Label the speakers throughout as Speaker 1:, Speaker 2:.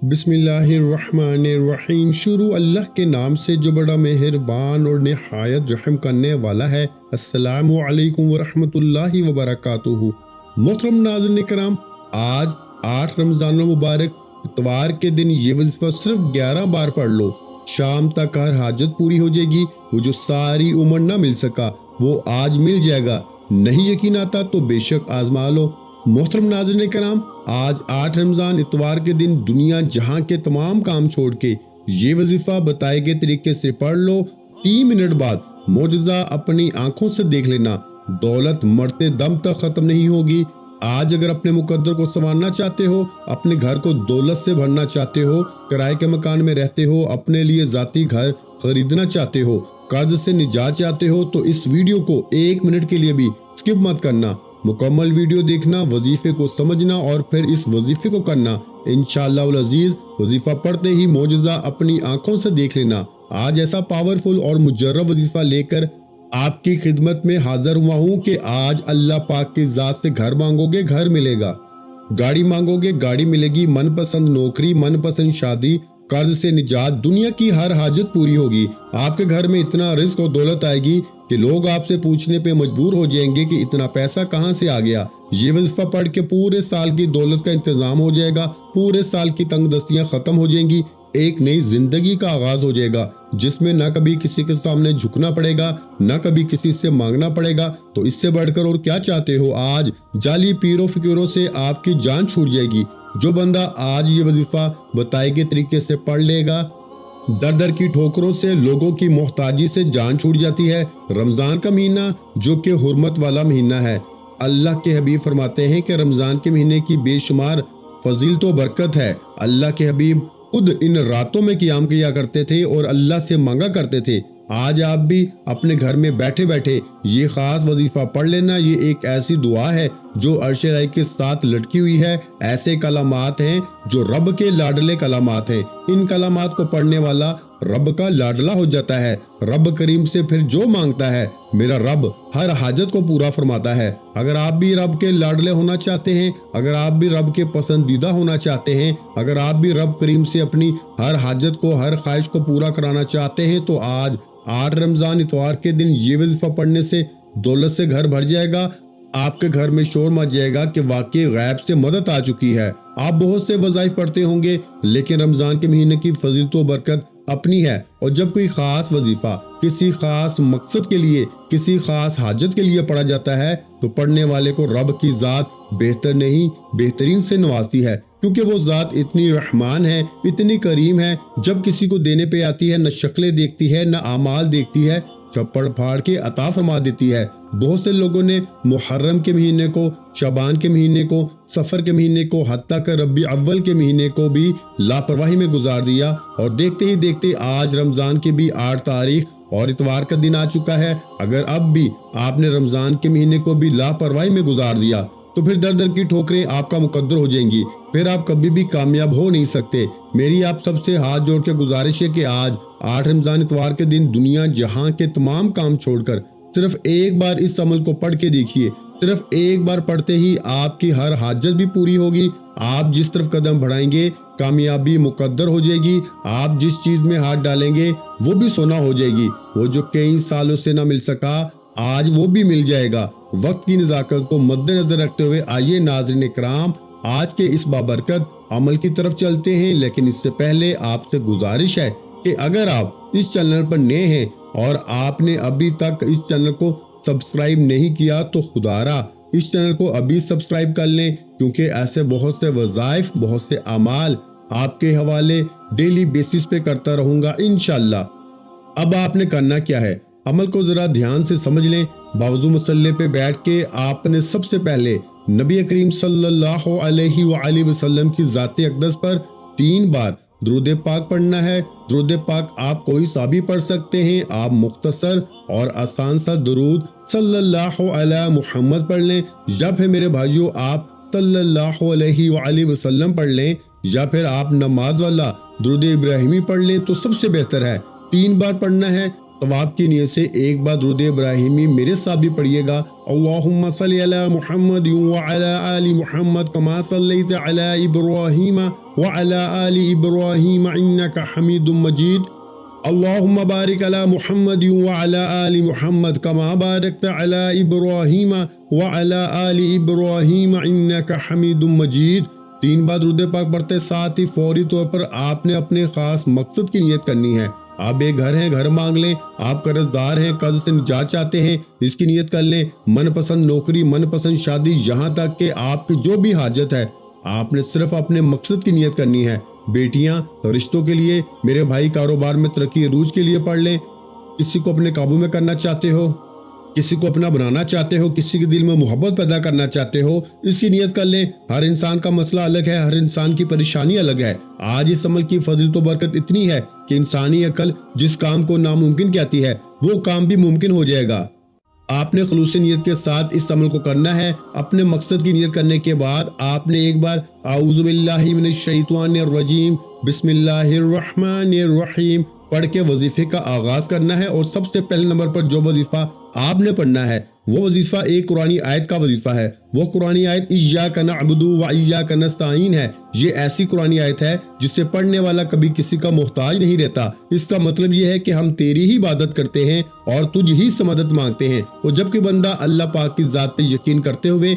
Speaker 1: بسم اللہ الرحمن الرحیم۔ شروع اللہ کے نام سے جو بڑا مہربان اور نہایت رحم کرنے والا ہے۔ السلام علیکم ورحمۃ اللہ وبرکاتہ۔ محترم ناظرین کرام، آج 8 رمضان المبارک اتوار کے دن یہ وظیفہ صرف 11 بار پڑھ لو، شام تک ہر حاجت پوری ہو جائے گی۔ وہ جو ساری عمر نہ مل سکا وہ آج مل جائے گا۔ نہیں یقین آتا تو بے شک آزما لو۔ محترم ناظرین کرام، آج 8 رمضان اتوار کے دن دنیا جہاں کے تمام کام چھوڑ کے یہ وظیفہ بتائے گئے طریقے سے پڑھ لو۔ 3 منٹ بعد معجزہ اپنی آنکھوں سے دیکھ لینا۔ دولت مرتے دم تک ختم نہیں ہوگی۔ آج اگر اپنے مقدر کو سنوارنا چاہتے ہو، اپنے گھر کو دولت سے بھرنا چاہتے ہو، کرائے کے مکان میں رہتے ہو، اپنے لیے ذاتی گھر خریدنا چاہتے ہو، قرض سے نجات چاہتے ہو، تو اس ویڈیو کو 1 منٹ کے لیے بھی سکپ مت کرنا۔ مکمل ویڈیو دیکھنا، وظیفے کو سمجھنا اور پھر اس وظیفے کو کرنا۔ انشاءاللہ العزیز وظیفہ پڑھتے ہی معجزہ اپنی آنکھوں سے دیکھ لینا۔ آج ایسا پاورفل اور مجرب وظیفہ لے کر آپ کی خدمت میں حاضر ہوا ہوں کہ آج اللہ پاک کی ذات سے گھر مانگو گے گھر ملے گا، گاڑی مانگو گے گاڑی ملے گی، من پسند نوکری، من پسند شادی، قرض سے نجات، دنیا کی ہر حاجت پوری ہوگی۔ آپ کے گھر میں اتنا رزق اور دولت آئے گی کہ لوگ آپ سے پوچھنے پہ مجبور ہو جائیں گے کہ اتنا پیسہ کہاں سے آ گیا۔ یہ وظیفہ پڑھ کے پورے سال کی دولت کا انتظام ہو جائے گا، پورے سال کی تنگ دستیاں ختم ہو جائیں گی، ایک نئی زندگی کا آغاز ہو جائے گا جس میں نہ کبھی کسی کے سامنے جھکنا پڑے گا، نہ کبھی کسی سے مانگنا پڑے گا۔ تو اس سے بڑھ کر اور کیا چاہتے ہو؟ آج جعلی پیروں فکروں سے آپ کی جان چھوٹ جائے گی۔ جو بندہ آج یہ وظیفہ بتائے گئے طریقے سے پڑھ لے گا، در در کی ٹھوکروں سے، لوگوں کی محتاجی سے جان چھوٹ جاتی ہے۔ رمضان کا مہینہ جو کہ حرمت والا مہینہ ہے، اللہ کے حبیب فرماتے ہیں کہ رمضان کے مہینے کی بے شمار فضیلت و برکت ہے۔ اللہ کے حبیب خود ان راتوں میں قیام کیا کرتے تھے اور اللہ سے مانگا کرتے تھے۔ آج آپ بھی اپنے گھر میں بیٹھے بیٹھے یہ خاص وظیفہ پڑھ لینا۔ یہ ایک ایسی دعا ہے جو عرش الہی کے ساتھ لٹکی ہوئی ہے۔ ایسے کلمات ہیں جو رب کے لاڈلے کلمات ہیں۔ ان کلمات کو پڑھنے والا رب کا لاڈلا ہو جاتا ہے۔ رب کریم سے پھر جو مانگتا ہے میرا رب ہر حاجت کو پورا فرماتا ہے۔ اگر آپ بھی رب کے لاڈلے ہونا چاہتے ہیں، اگر آپ بھی رب کے پسندیدہ ہونا چاہتے ہیں، اگر آپ بھی رب کریم سے اپنی ہر حاجت کو، ہر خواہش کو پورا کرانا چاہتے ہیں، تو آج 8 رمضان اتوار کے دن یہ وظیفہ پڑھنے سے دولت سے گھر بھر جائے گا۔ آپ کے گھر میں شور مچ جائے گا کہ واقعی غیب سے مدد آ چکی ہے۔ آپ بہت سے وظائف پڑھتے ہوں گے، لیکن رمضان کے مہینے کی فضیلت و برکت اپنی ہے۔ اور جب کوئی خاص وظیفہ کسی خاص مقصد کے لیے، کسی خاص حاجت کے لیے پڑھا جاتا ہے، تو پڑھنے والے کو رب کی ذات بہتر نہیں بہترین سے نوازتی ہے، کیونکہ وہ ذات اتنی رحمان ہے، اتنی کریم ہے۔ جب کسی کو دینے پہ آتی ہے، نہ شکلیں دیکھتی ہے، نہ اعمال دیکھتی ہے، چپڑ پھاڑ کے عطا فرما دیتی ہے۔ بہت سے لوگوں نے محرم کے مہینے کو، شعبان کے مہینے کو، سفر کے مہینے کو، حتیٰ کہ ربیع اول کے مہینے کو بھی لاپرواہی میں گزار دیا، اور دیکھتے ہی دیکھتے آج رمضان کی بھی 8 تاریخ اور اتوار کا دن آ چکا ہے۔ اگر اب بھی آپ نے رمضان کے مہینے کو بھی لاپرواہی میں گزار دیا تو پھر در در کی ٹھوکریں آپ کا مقدر ہو جائیں گی، پھر آپ کبھی بھی کامیاب ہو نہیں سکتے۔ میری آپ سب سے ہاتھ جوڑ کے گزارش ہے کہ آج 8 رمضان اتوار کے دن دنیا جہاں کے تمام کام چھوڑ کر صرف ایک بار اس عمل کو پڑھ کے دیکھیے۔ صرف ایک بار پڑھتے ہی آپ کی ہر حاجت بھی پوری ہوگی۔ آپ جس طرف قدم بڑھائیں گے کامیابی مقدر ہو جائے گی۔ آپ جس چیز میں ہاتھ ڈالیں گے وہ بھی سونا ہو جائے گی۔ وہ جو کئی سالوں سے نہ مل سکا آج وہ بھی مل جائے گا۔ وقت کی نزاکت کو مد نظر رکھتے ہوئے آئیے ناظرین اکرام آج کے اس بابرکت عمل کی طرف چلتے ہیں، لیکن اس سے پہلے آپ سے گزارش ہے کہ اگر آپ اس چینل پر نئے ہیں اور آپ نے ابھی تک اس چینل کو سبسکرائب نہیں کیا تو خدارا اس چینل کو ابھی سبسکرائب کر لیں، کیونکہ ایسے بہت سے وظائف، بہت سے اعمال آپ کے حوالے ڈیلی بیسس پہ کرتا رہوں گا انشاءاللہ۔ اب آپ نے کرنا کیا ہے، عمل کو ذرا دھیان سے سمجھ لیں۔ باوضو مصلی پہ بیٹھ کے آپ نے سب سے پہلے نبی کریم صلی اللہ علیہ وآلہ وسلم کی ذات اقدس پر 3 بار درود پاک پڑھنا ہے۔ درود پاک آپ کوئی سا بھی پڑھ سکتے ہیں۔ آپ مختصر اور آسان سا درود صلی اللہ علیہ محمد پڑھ لیں، یا پھر میرے بھائیوں آپ صلی اللہ علیہ وآلہ وسلم پڑھ لیں، یا پھر آپ نماز والا درود ابراہیمی پڑھ لیں تو سب سے بہتر ہے۔ 3 بار پڑھنا ہے۔ ثواب کی نیت سے ایک بار درود ابراہیمی میرے ساتھ بھی پڑھیے گا۔ اللہم صلی علی محمد وعلی آل محمد کما صلیت علی ابراہیم وعلی آل ابراہیم انک حمید مجید۔ اللہم بارک علی محمد وعلی آل محمد کما بارکت علی ابراہیم وعلی آل ابراہیم انک حمید مجید۔ 3 بار درود پاک پڑھتے ساتھ ہی فوری طور پر آپ نے اپنے خاص مقصد کی نیت کرنی ہے۔ آپ بے گھر ہیں، گھر مانگ لیں، آپ قرض دار ہیں، قرض سے نجات چاہتے ہیں، اس کی نیت کر لیں۔ من پسند نوکری، من پسند شادی، یہاں تک کہ آپ کی جو بھی حاجت ہے آپ نے صرف اپنے مقصد کی نیت کرنی ہے۔ بیٹیاں رشتوں کے لیے، میرے بھائی کاروبار میں ترقی عروج کے لیے پڑھ لیں۔ کسی کو اپنے قابو میں کرنا چاہتے ہو، کسی کو اپنا بنانا چاہتے ہو، کسی کے دل میں محبت پیدا کرنا چاہتے ہو، اس کی نیت کر لیں۔ ہر انسان کا مسئلہ الگ ہے، ہر انسان کی پریشانی الگ ہے۔ آج اس عمل کی فضیلت و برکت اتنی ہے کہ انسانی عقل جس کام کو ناممکن کہتی ہے وہ کام بھی ممکن ہو جائے گا۔ آپ نے خلوص نیت کے ساتھ اس عمل کو کرنا ہے۔ اپنے مقصد کی نیت کرنے کے بعد آپ نے ایک بار اعوذ باللہ من الشیطان الرجیم بسم اللہ الرحمن الرحیم پڑھ کے وظیفے کا آغاز کرنا ہے، اور سب سے پہلے نمبر پر جو وظیفہ آپ نے پڑھنا ہے وہ وظیفہ ایک قرآنی آیت کا وظیفہ ہے۔ وہ قرآنی آیت ایاک نعبد و ایاک نستعین ہے۔ یہ ایسی قرآنی آیت ہے جسے پڑھنے والا کبھی کسی کا محتاج نہیں رہتا۔ اس کا مطلب یہ ہے کہ ہم تیری ہی عبادت کرتے ہیں اور تجھ ہی سے مدد مانگتے ہیں۔ اور جب کہ بندہ اللہ پاک کی ذات پہ یقین کرتے ہوئے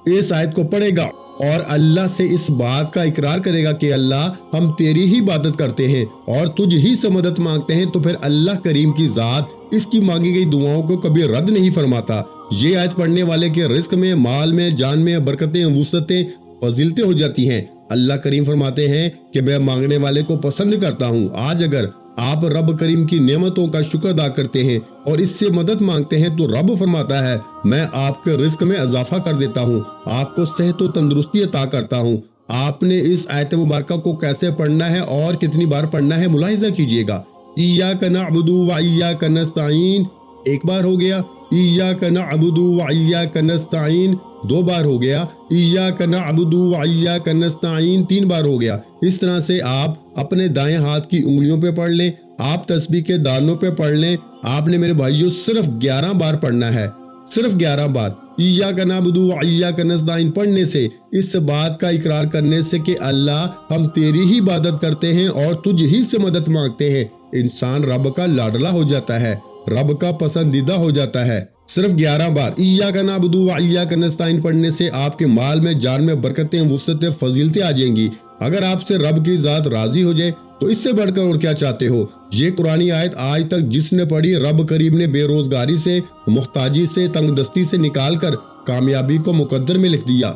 Speaker 1: اس آیت کو پڑھے گا اور اللہ سے اس بات کا اقرار کرے گا کہ اللہ ہم تیری ہی عبادت کرتے ہیں اور تجھ ہی سے مدد مانگتے ہیں، تو پھر اللہ کریم کی ذات اس کی مانگی گئی دعاؤں کو کبھی رد نہیں فرماتا۔ یہ آیت پڑھنے والے کے رزق میں، مال میں، جان میں برکتیں، وسعتیں، فضیلتیں ہو جاتی ہیں۔ اللہ کریم فرماتے ہیں کہ میں مانگنے والے کو پسند کرتا ہوں۔ آج اگر آپ رب کریم کی نعمتوں کا شکر ادا کرتے ہیں اور اس سے مدد مانگتے ہیں تو رب فرماتا ہے میں آپ کے رزق میں اضافہ کر دیتا ہوں، آپ کو صحت و تندرستی عطا کرتا ہوں۔ آپ نے اس آیت مبارکہ کو کیسے پڑھنا ہے اور کتنی بار پڑھنا ہے ملاحظہ کیجئے گا۔ ایاک نعبد و ایاک نستعین ایک بار ہو گیا، ایاک نعبد و ایاک نستعین 2 بار ہو گیا، ایاک نعبد و ایاک نستعین 3 بار ہو گیا۔ اس طرح سے آپ اپنے دائیں ہاتھ کی انگلیوں پہ پڑھ لیں، آپ تسبیح کے دانوں پہ پڑھ لیں۔ آپ نے میرے بھائیوں صرف 11 بار پڑھنا ہے، صرف 11 بار۔ ایاک نعبد و ایاک نستعین پڑھنے سے، اس بات کا اقرار کرنے سے کہ اللہ ہم تیری ہی عبادت کرتے ہیں اور تجھ ہی سے مدد مانگتے ہیں، انسان رب کا لاڈلا ہو جاتا ہے، رب کا پسندیدہ ہو جاتا ہے۔ صرف 11 بار ایاک نعبد و ایاک نستعین پڑھنے سے آپ کے مال میں، جان میں برکتیں، وسعتیں، فضیلتیں آ جائیں گی۔ اگر آپ سے رب کی ذات راضی ہو جائے تو اس سے بڑھ کر اور کیا چاہتے ہو؟ یہ قرآنی آیت آج تک جس نے پڑھی، رب کریم نے بے روزگاری سے، محتاجی سے، تنگ دستی سے نکال کر کامیابی کو مقدر میں لکھ دیا۔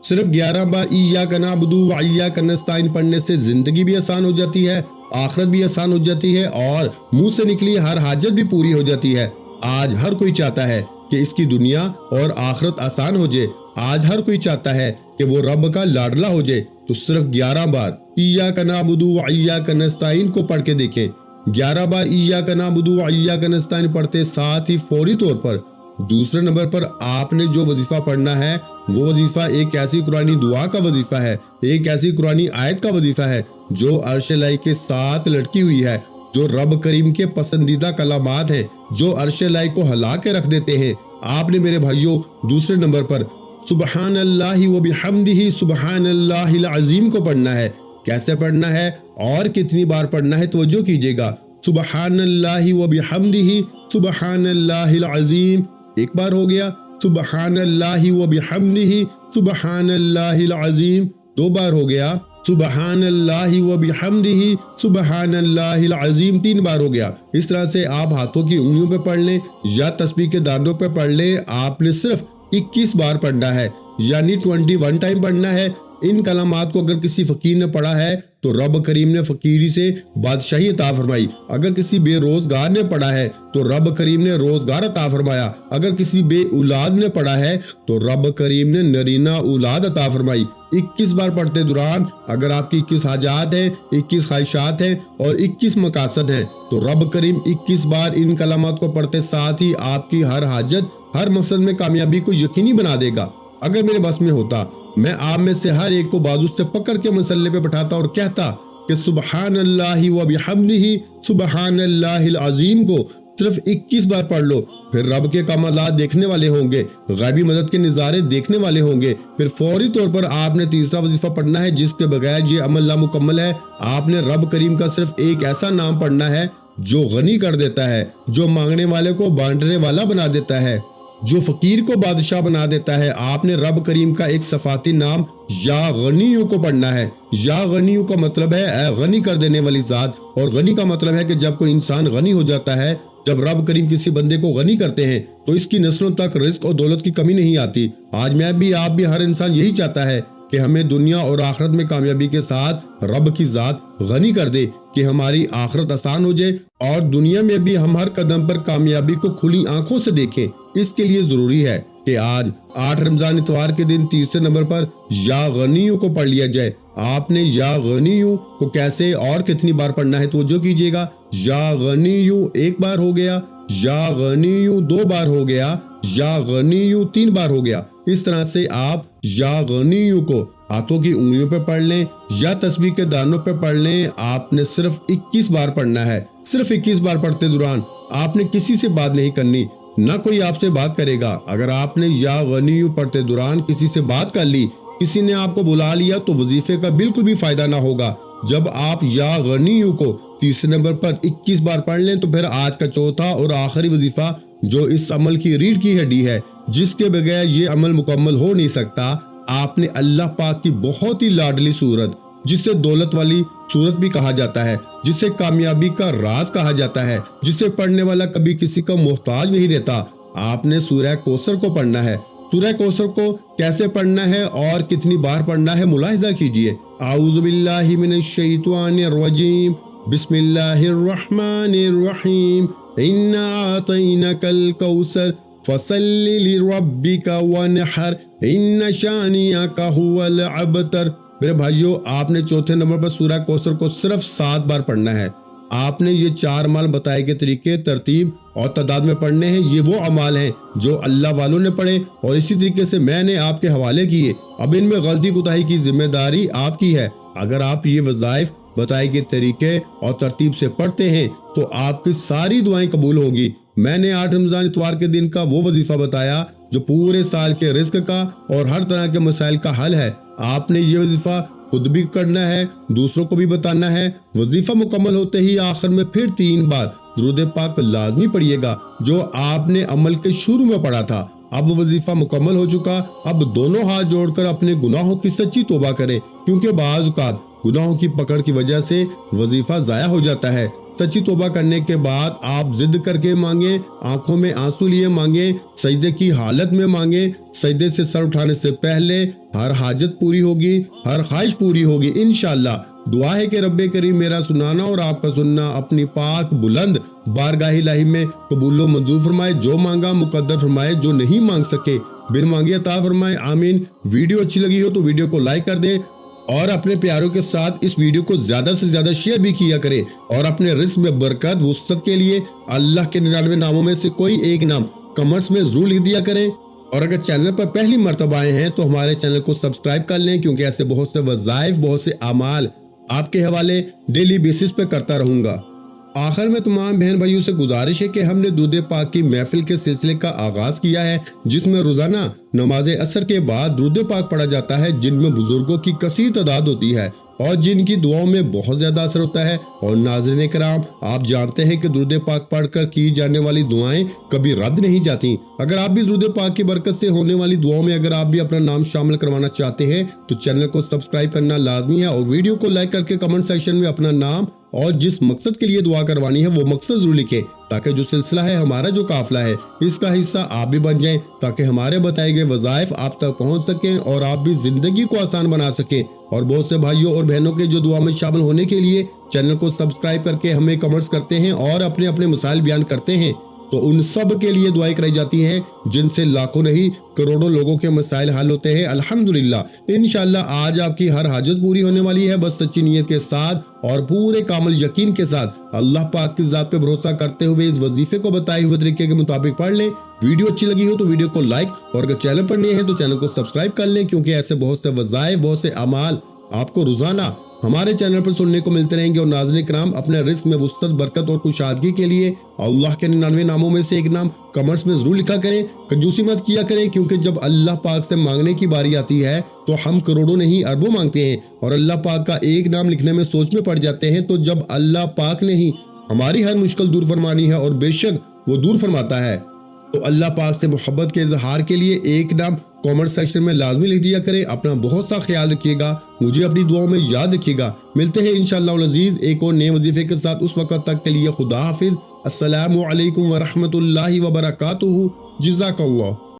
Speaker 1: صرف 11 بار ایاک نعبد و ایاک نستعین پڑھنے سے زندگی بھی آسان ہو جاتی ہے، آخرت بھی آسان ہو جاتی ہے، اور منہ سے نکلی ہر حاجت بھی پوری ہو جاتی ہے۔ آج ہر کوئی چاہتا ہے کہ اس کی دنیا اور آخرت آسان ہو جائے، آج ہر کوئی چاہتا ہے کہ وہ رب کا لاڈلا ہو جائے، تو صرف 11 بار ایاک نعبد و ایاک نستعین کو پڑھ کے دیکھیں۔ 11 بار ایاک نعبد و ایاک نستعین پڑھتے ساتھ ہی فوری طور پر دوسرے نمبر پر آپ نے جو وظیفہ پڑھنا ہے وہ وظیفہ ایک ایسی قرآنی دعا کا وظیفہ ہے، ایک ایسی قرآنی آیت کا وظیفہ ہے جو عرش الہی کے ساتھ لٹکی ہوئی ہے، جو رب کریم کے پسندیدہ کلمات ہیں، جو عرش الہی کو ہلا کے رکھ دیتے ہیں۔ آپ نے میرے بھائیوں دوسرے نمبر پر سبحان اللہ و بحمدہ سبحان اللہ العظیم کو پڑھنا ہے۔ کیسے پڑھنا ہے اور کتنی بار پڑھنا ہے توجہ کیجئے گا۔ سبحان اللہ و بحمدہ سبحان اللہ العظیم ایک بار ہو گیا، سبحان اللہ و بحمدہ سبحان اللہ العظیم 2 بار ہو گیا، سبحان اللہ و بحمدہ سبحان اللہ العظیم 3 بار ہو گیا۔ اس طرح سے آپ ہاتھوں کی انگلیوں پہ پڑھ لیں یا تسبیح کے دانوں پہ پڑھ لیں، آپ نے صرف 21 بار پڑھنا ہے، یعنی 21 ٹائم پڑھنا ہے۔ ان کلمات کو اگر کسی فقیر نے پڑھا ہے تو رب کریم نے فقیری سے بادشاہی عطا فرمائی، اگر کسی بے روزگار نے پڑھا ہے تو رب کریم نے روزگار عطا فرمایا، اگر کسی بے اولاد نے پڑھا ہے تو رب کریم نے نرینہ اولاد عطا فرمائی۔ 21 بار پڑھتے دوران اگر آپ کی 21 حاجات ہیں، 21 خواہشات ہیں اور 21 مقاصد ہیں تو رب کریم 21 بار ان کلمات کو پڑھتے ساتھ ہی آپ کی ہر حاجت، ہر مقصد میں کامیابی کو یقینی بنا دے گا۔ اگر میرے بس میں ہوتا میں آپ میں سے ہر ایک کو بازو سے پکڑ کے مسلح پہ بٹھاتا اور کہتا کہ کہ سبحان اللہ و بحمدہ سبحان اللہ العظیم کو صرف 21 بار پڑھ لو، پھر رب کے کمالات دیکھنے والے ہوں گے، غیبی مدد کے نظارے دیکھنے والے ہوں گے۔ پھر فوری طور پر آپ نے تیسرا وظیفہ پڑھنا ہے جس کے بغیر یہ عمل نامکمل ہے۔ آپ نے رب کریم کا صرف ایک ایسا نام پڑھنا ہے جو غنی کر دیتا ہے، جو مانگنے والے کو بانٹنے والا بنا دیتا ہے، جو فقیر کو بادشاہ بنا دیتا ہے۔ آپ نے رب کریم کا ایک صفاتی نام یا غنیوں کو پڑھنا ہے۔ یا غنیوں کا مطلب ہے اے غنی کر دینے والی ذات، اور غنی کا مطلب ہے کہ جب کوئی انسان غنی ہو جاتا ہے، جب رب کریم کسی بندے کو غنی کرتے ہیں تو اس کی نسلوں تک رزق اور دولت کی کمی نہیں آتی۔ آج میں بھی، آپ بھی، ہر انسان یہی چاہتا ہے کہ ہمیں دنیا اور آخرت میں کامیابی کے ساتھ رب کی ذات غنی کر دے، کہ ہماری آخرت آسان ہو جائے اور دنیا میں بھی ہم ہر قدم پر کامیابی کو کھلی آنکھوں سے دیکھیں۔ اس کے لیے ضروری ہے کہ آج 8 رمضان اتوار کے دن تیسرے نمبر پر یا غنیوں کو پڑھ لیا جائے۔ آپ نے یا غنیوں کو کیسے اور کتنی بار پڑھنا ہے توجہ کیجیے گا۔ یا غنیوں 1 بار ہو گیا، یا غنیوں 2 بار ہو گیا، یا غنیوں 3 بار ہو گیا۔ اس طرح سے آپ یا غنیوں کو ہاتھوں کی انگلیوں پہ پڑھ لیں یا تسبیح کے دانوں پہ پڑھ لیں۔ آپ نے صرف 21 بار پڑھنا ہے۔ صرف 21 بار پڑھتے دوران آپ نے کسی سے بات نہیں کرنی، نہ کوئی آپ سے بات کرے گا۔ اگر آپ نے یا غنیوں پڑھتے دوران کسی سے بات کر لی، کسی نے آپ کو بلا لیا، تو وظیفے کا بالکل بھی فائدہ نہ ہوگا۔ جب آپ یا غنیوں کو تیسرے نمبر پر 21 بار پڑھ لیں تو پھر آج کا چوتھا اور آخری وظیفہ جو اس عمل کی ریڑھ کی ہڈی ہے، جس کے بغیر یہ عمل مکمل ہو نہیں سکتا، آپ نے اللہ پاک کی بہت ہی لاڈلی صورت، جسے دولت والی صورت بھی کہا جاتا ہے، جسے کامیابی کا راز کہا جاتا ہے، جسے پڑھنے والا کبھی کسی کا محتاج نہیں رہتا، آپ نے سورہ کوثر کو پڑھنا ہے۔ سورہ کوثر کو کیسے پڑھنا ہے اور کتنی بار پڑھنا ہے ملاحظہ کیجئے۔ اعوذ باللہ من الشیطان الرجیم، بسم اللہ الرحمن الرحیم، انا اعطینک الکوثر فصل لربک وانحر ان شانئک هو الابتر۔ میرے بھائیو، آپ نے چوتھے نمبر پر سورہ کوثر کو صرف 7 بار پڑھنا ہے۔ آپ نے یہ 4 اعمال بتائے گئے طریقے، ترتیب اور تعداد میں پڑھنے ہیں۔ یہ وہ اعمال ہیں جو اللہ والوں نے پڑھے اور اسی طریقے سے میں نے آپ کے حوالے کیے۔ اب ان میں غلطی کوتاہی کی ذمہ داری آپ کی ہے۔ اگر آپ یہ وظائف بتائے گئے طریقے اور ترتیب سے پڑھتے ہیں تو آپ کی ساری دعائیں قبول ہوگی۔ میں نے 8 رمضان اتوار کے دن کا وہ وظیفہ بتایا جو پورے سال کے رزق کا اور ہر طرح کے مسائل کا حل ہے۔ آپ نے یہ وظیفہ خود بھی کرنا ہے، دوسروں کو بھی بتانا ہے۔ وظیفہ مکمل ہوتے ہی آخر میں پھر 3 بار درود پاک لازمی پڑھیے گا جو آپ نے عمل کے شروع میں پڑھا تھا۔ اب وظیفہ مکمل ہو چکا، اب دونوں ہاتھ جوڑ کر اپنے گناہوں کی سچی توبہ کریں، کیونکہ بعض اوقات گناہوں کی پکڑ کی وجہ سے وظیفہ ضائع ہو جاتا ہے۔ سچی توبہ کرنے کے بعد آپ ضد کر کے مانگیں، آنکھوں میں آنسو لیے مانگیں، سجدے کی حالت میں مانگیں۔ سجدے سے سر اٹھانے سے پہلے ہر حاجت پوری ہوگی، ہر خواہش پوری ہوگی انشاءاللہ۔ دعا ہے کہ رب کریم میرا سنانا اور آپ کا سننا اپنی پاک بلند بارگاہ الہی میں قبول و منظور فرمائے۔ جو مانگا مقدر فرمائے، جو نہیں مانگ سکے بن مانگے عطا فرمائے، آمین۔ ویڈیو اچھی لگی ہو تو ویڈیو کو لائک کر دیں اور اپنے پیاروں کے ساتھ اس ویڈیو کو زیادہ سے زیادہ شیئر بھی کیا کریں، اور اپنے رزق میں برکت وسعت کے لیے اللہ کے 99 ناموں میں سے کوئی ایک نام کمنٹس میں ضرور لکھ دیا کریں۔ اور اگر چینل پر پہلی مرتبہ آئے ہیں تو ہمارے چینل کو سبسکرائب کر لیں، کیونکہ ایسے بہت سے وظائف، بہت سے اعمال آپ کے حوالے ڈیلی بیسس پہ کرتا رہوں گا۔ آخر میں تمام بہن بھائیوں سے گزارش ہے کہ ہم نے درود پاک کی محفل کے سلسلے کا آغاز کیا ہے، جس میں روزانہ نماز عصر کے بعد درود پاک پڑھا جاتا ہے، جن میں بزرگوں کی کثیر تعداد ہوتی ہے اور جن کی دعاؤں میں بہت زیادہ اثر ہوتا ہے۔ اور ناظرین کرام، آپ جانتے ہیں کہ درود پاک پڑھ کر کی جانے والی دعائیں کبھی رد نہیں جاتی۔ اگر آپ بھی درود پاک کی برکت سے ہونے والی دعاؤں میں اگر آپ بھی اپنا نام شامل کروانا چاہتے ہیں تو چینل کو سبسکرائب کرنا لازمی ہے، اور ویڈیو کو لائک کر کے کمنٹ سیکشن میں اپنا نام اور جس مقصد کے لیے دعا کروانی ہے وہ مقصد ضرور لکھیں، تاکہ جو سلسلہ ہے، ہمارا جو قافلہ ہے، اس کا حصہ آپ بھی بن جائیں، تاکہ ہمارے بتائے گئے وظائف آپ تک پہنچ سکیں اور آپ بھی زندگی کو آسان بنا سکیں۔ اور بہت سے بھائیوں اور بہنوں کے جو دعا میں شامل ہونے کے لیے چینل کو سبسکرائب کر کے ہمیں کمنٹس کرتے ہیں اور اپنے اپنے مسائل بیان کرتے ہیں، تو ان سب کے لیے دعائیں کرائی جاتی ہیں، جن سے لاکھوں نہیں کروڑوں لوگوں کے مسائل حل ہوتے ہیں الحمدللہ۔ انشاءاللہ آج آپ کی ہر حاجت پوری ہونے والی ہے، بس سچی نیت کے ساتھ اور پورے کامل یقین کے ساتھ اللہ پاک کی ذات پہ بھروسہ کرتے ہوئے اس وظیفے کو بتائے ہوئے طریقے کے مطابق پڑھ لیں۔ ویڈیو اچھی لگی ہو تو ویڈیو کو لائک، اور اگر چینل پر نئے ہیں تو چینل کو سبسکرائب کر لیں، کیونکہ ایسے بہت سے وظائف، بہت سے اعمال آپ کو روزانہ ہمارے چینل پر سننے کو ملتے رہیں گے۔ اور ناظرین کرام، اپنے رزق میں وسعت، برکت اور کشادگی کے لیے اللہ کے 99 ناموں میں سے ایک نام کمنٹس میں ضرور لکھا کریں۔ کنجوسی مت کیا کریں، کیونکہ جب اللہ پاک سے مانگنے کی باری آتی ہے تو ہم کروڑوں نہیں اربوں مانگتے ہیں، اور اللہ پاک کا ایک نام لکھنے میں سوچ میں پڑ جاتے ہیں۔ تو جب اللہ پاک نے ہی ہماری ہر مشکل دور فرمانی ہے، اور بے شک وہ دور فرماتا ہے، تو اللہ پاک سے محبت کے اظہار کے لیے ایک نام کامنٹ سیکشن میں لازمی لکھ دیا کریں۔ اپنا بہت سا خیال رکھیے گا، مجھے اپنی دعاؤں میں یاد رکھیے گا۔ ملتے ہیں انشاءاللہ العزیز ایک اور نئے وظیفے کے ساتھ، اس وقت تک کے لیے خدا حافظ۔ السلام علیکم ورحمۃ اللہ وبرکاتہ۔ جزاک اللہ۔